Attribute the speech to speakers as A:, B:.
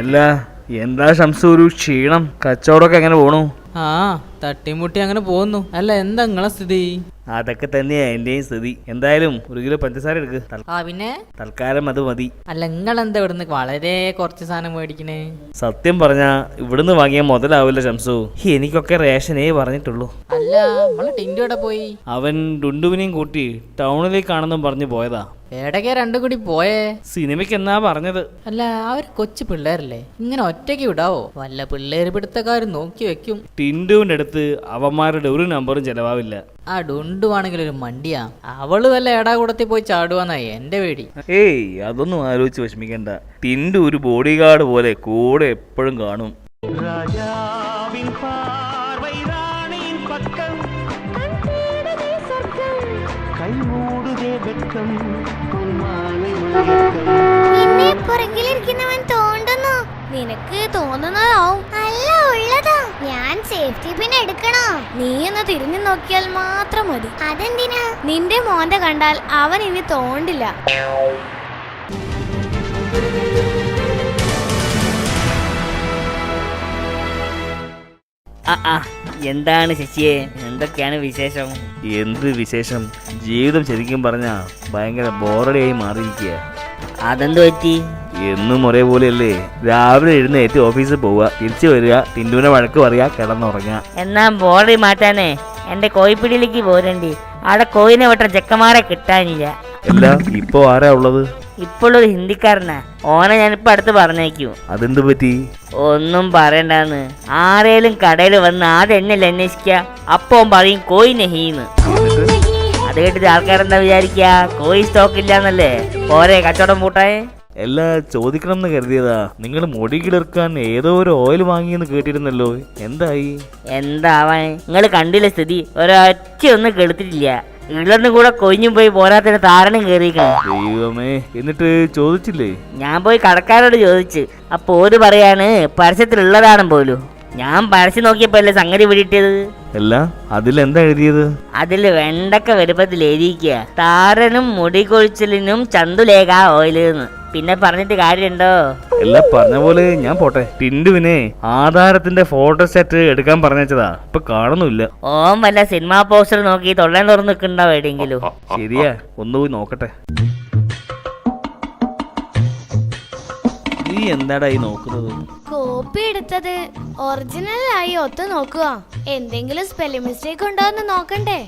A: അല്ല എന്താ ഷംസു ഒരു ക്ഷീണം? കച്ചവടമൊക്കെ എങ്ങനെ പോണു?
B: തട്ടിമുട്ടി അങ്ങനെ പോകുന്നു. അല്ല എന്താ നിങ്ങളെ സ്ഥിതി?
A: അതൊക്കെ തന്നെയാ എന്റെയും സ്ഥിതി. എന്തായാലും 1 കിലോ പഞ്ചസാര എടുക്ക്.
B: പിന്നെ
A: തൽക്കാലം അത് മതി.
B: അല്ല നിങ്ങളെന്താ ഇവിടുന്ന് വളരെ കുറച്ച് സാധനം മേടിക്കണേ?
A: സത്യം പറഞ്ഞാ ഇവിടുന്ന് വാങ്ങിയാൽ മുതലാവില്ല ഷംസു. എനിക്കൊക്കെ റേഷനേ പറഞ്ഞിട്ടുള്ളൂ.
B: അല്ല നമ്മളെ ടിൻഡു പോയി?
A: അവൻ ഡുണ്ടുവിനെയും കൂട്ടി ടൗണിലേക്കാണെന്നും പറഞ്ഞു പോയതാ.
B: എടക്കെ രണ്ടും കൂടി പോയേ?
A: സിനിമയ്ക്ക് എന്നാ പറഞ്ഞത്.
B: അല്ല അവര് കൊച്ചു പിള്ളേരല്ലേ, ഇങ്ങനെ ഒറ്റയ്ക്ക് വിടാവോ? വല്ല പിള്ളേര് പിടുത്തക്കാരും നോക്കി വെക്കും.
A: ടിൻഡുവിന്റെ അടുത്ത് അവന്മാരുടെ ഒരു നമ്പറും ചെലവാവില്ല.
B: ആ ഡുണ്ടുവാണെങ്കിൽ ഒരു മണ്ടിയാ. അവള് വല്ല എടാകൂടത്തിൽ പോയി ചാടുവാന്നായി എന്റെ പേടി.
A: ഏയ് അതൊന്നും ആലോചിച്ച് വിഷമിക്കണ്ട. ടിൻഡു ഒരു ബോഡി ഗാർഡ് പോലെ കൂടെ എപ്പോഴും കാണും.
C: നിനക്ക് തോന്നുന്നതാവും. അല്ല ഉള്ളതാ. ഞാൻ സേഫ്റ്റി പിൻ എടുക്കണോ? നീ ഒന്ന് തിരിഞ്ഞു നോക്കിയാൽ മാത്രം മതി. അതെന്തിനാ? നിന്റെ മോന്റെ കണ്ടാൽ അവൻ ഇനി തോണ്ടില്ല.
D: എന്താണ് ശശിയെ, എന്തൊക്കെയാണ് വിശേഷം?
A: എന്ത് വിശേഷം? ജീവിതം ശരിക്കും പറഞ്ഞാ ഭയങ്കര ബോറടിയായി മാറിയിരിക്കുക.
D: അതെന്ത് പറ്റി?
A: എന്നും ഒരേപോലെയല്ലേ. രാവിലെ എഴുന്നേറ്റ് ഓഫീസിൽ പോവുക, തിരിച്ചു വരിക, ടിൻഡുവിനെ വഴക്ക് പറയുക, കിടന്നുറങ്ങുക.
D: എന്നാ ബോർഡറി മാറ്റാനേ എന്റെ കോഴിപ്പിടിയിലേക്ക് പോരണ്ടി. അവിടെ കോയിനെ വെട്ട ചെക്കന്മാരെ കിട്ടാനില്ല.
A: അല്ല ഇപ്പൊ ആരാ ഉള്ളത്?
D: ഇപ്പോഴൊരു ഹിന്ദിക്കാരനാ. ഓനെ ഞാനിപ്പോ അടുത്ത് പറഞ്ഞേക്കൂ.
A: അതെന്ത് പറ്റി?
D: ഒന്നും പറയണ്ടാന്ന്. ആരേലും കടയിൽ വന്ന് ആദ്യം എന്നല്ലേ അന്വേഷിക്ക. അപ്പൊ പറയും കോയി നെഹീന്ന്. അത് കേട്ടിട്ട് ആൾക്കാരെന്താ വിചാരിക്ക? കോയി സ്റ്റോക്ക് ഇല്ലാന്നല്ലേ. പോരെ കച്ചവടം പൂട്ടായേ.
A: എല്ലാം ചോദിക്കണം എന്ന് കരുതിയതാ. നിങ്ങൾ മുടി കിളിർക്കാൻ ഏതോ ഒരു ഓയിൽ വാങ്ങിയെന്ന് കേട്ടിരുന്നല്ലോ. എന്തായി?
D: എന്താവാൻ, നിങ്ങൾ കണ്ടില്ല സ്ഥിതി. ഒരൊറ്റ ഒന്നും കെടുത്തിട്ടില്ല. ഇളന്ന് കൂടെ കൊഞ്ഞും പോയി പോരാത്തിന് താരണം കയറിയിരിക്കണം.
A: ദൈവമേ, എന്നിട്ട് ചോദിച്ചില്ലേ?
D: ഞാൻ പോയി കടക്കാരോട് ചോദിച്ചു. അപ്പൊ ഓര് പറയാണ് പരസ്യത്തിലുള്ളതാണ് പോലും. ഞാൻ പരസ്യം നോക്കിയപ്പോ അല്ലേ സംഗതി പിടിയിട്ടത്.
A: അല്ല അതിലെന്താ എഴുതിയത്?
D: അതില് വെണ്ടക്ക വലുപ്പത്തിൽ എഴുതിയിരിക്കുക, താരനും മുടി കൊഴിച്ചിലിനും ചന്തുലേഖ ഓയിലെന്ന്. പിന്നെ പറഞ്ഞിട്ട് കാര്യമുണ്ടോ?
A: എല്ലാം പറഞ്ഞ പോലെ ഞാൻ പോട്ടെ. ടിൻഡുവിനെ ആധാരത്തിന്റെ ഫോട്ടോ സെറ്റ് എടുക്കാൻ പറഞ്ഞതാ. ഇപ്പൊ കാണുന്നില്ല.
D: ഓം വല്ല സിനിമാ പോസ്റ്റർ നോക്കി തൊള്ളാൻ തുറന്ന് നിൽക്കണ്ടാവും എവിടെയെങ്കിലും.
A: ശരിയാ, ഒന്നുപോയി നോക്കട്ടെ. നീ എന്താടാ ഈ നോക്കുന്നത്?
C: കോപ്പി എടുത്തത് ഒറിജിനൽ ആയി ഒത്തു നോക്കുക. എന്തെങ്കിലും സ്പെല്ലിംഗ് മിസ്റ്റേക്ക് ഉണ്ടോ എന്ന് നോക്കണ്ടേ?